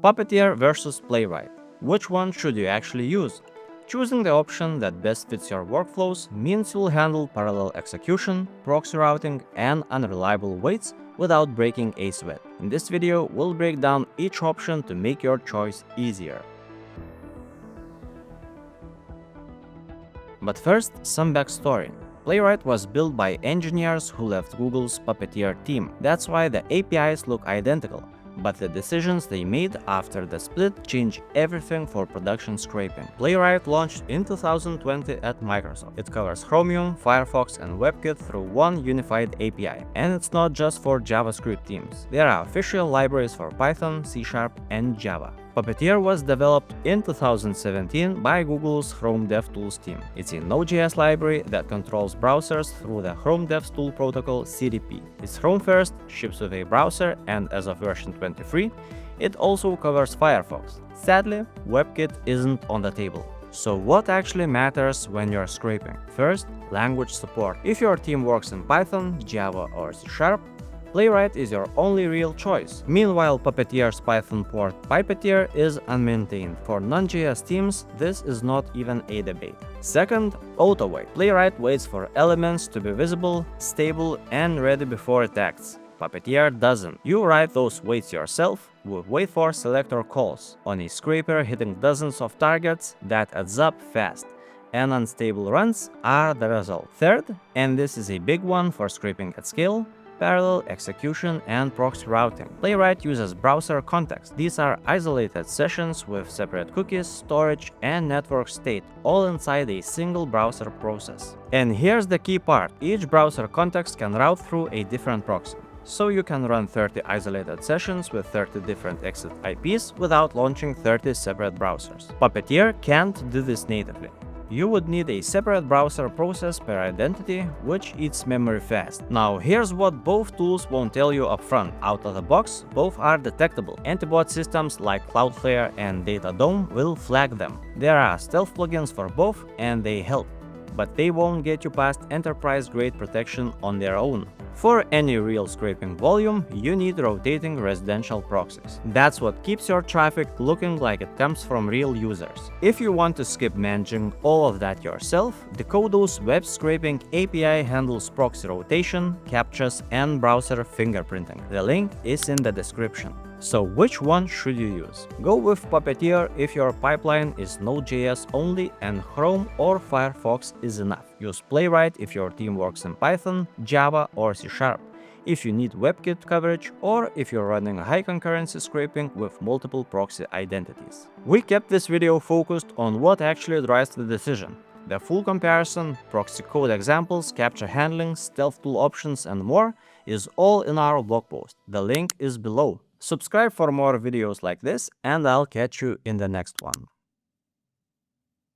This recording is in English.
Puppeteer versus Playwright. Which one should you actually use? Choosing the option that best fits your workflows means you'll handle parallel execution, proxy routing, and unreliable waits without breaking a sweat. In this video, we'll break down each option to make your choice easier. But first, some backstory. Playwright was built by engineers who left Google's Puppeteer team. That's why the APIs look identical. But the decisions they made after the split changed everything for production scraping. Playwright launched in 2020 at Microsoft. It covers Chromium, Firefox, and WebKit through one unified API. And it's not just for JavaScript teams. There are official libraries for Python, C#, and Java. Puppeteer was developed in 2017 by Google's Chrome DevTools team. It's a Node.js library that controls browsers through the Chrome DevTools protocol CDP. It's Chrome first, ships with a browser, and as of version 23, it also covers Firefox. Sadly, WebKit isn't on the table. So what actually matters when you're scraping? First, language support. If your team works in Python, Java, or C#, Playwright is your only real choice. Meanwhile, Puppeteer's Python port Puppeteer is unmaintained. For non-JS teams, this is not even a debate. Second, auto-wait. Playwright waits for elements to be visible, stable, and ready before it acts. Puppeteer doesn't. You write those waits yourself with wait for selector calls. On a scraper hitting dozens of targets, that adds up fast. And unstable runs are the result. Third, and this is a big one for scraping at scale, parallel execution and proxy routing. Playwright uses browser context. These are isolated sessions with separate cookies, storage, and network state, all inside a single browser process. And here's the key part. Each browser context can route through a different proxy. So you can run 30 isolated sessions with 30 different exit IPs without launching 30 separate browsers. Puppeteer can't do this natively. You would need a separate browser process per identity, which eats memory fast. Now here's what both tools won't tell you upfront. Out of the box, both are detectable. Antibot systems like Cloudflare and Datadome will flag them. There are stealth plugins for both, and they help, but they won't get you past enterprise-grade protection on their own. For any real scraping volume, you need rotating residential proxies. That's what keeps your traffic looking like it comes from real users. If you want to skip managing all of that yourself, Decodo's web scraping API handles proxy rotation, captchas, and browser fingerprinting. The link is in the description. So which one should you use? Go with Puppeteer if your pipeline is Node.js only and Chrome or Firefox is enough. Use Playwright if your team works in Python, Java, or C#. If you need WebKit coverage or if you're running high concurrency scraping with multiple proxy identities. We kept this video focused on what actually drives the decision. The full comparison, proxy code examples, captcha handling, stealth tool options, and more is all in our blog post. The link is below. Subscribe for more videos like this, and I'll catch you in the next one.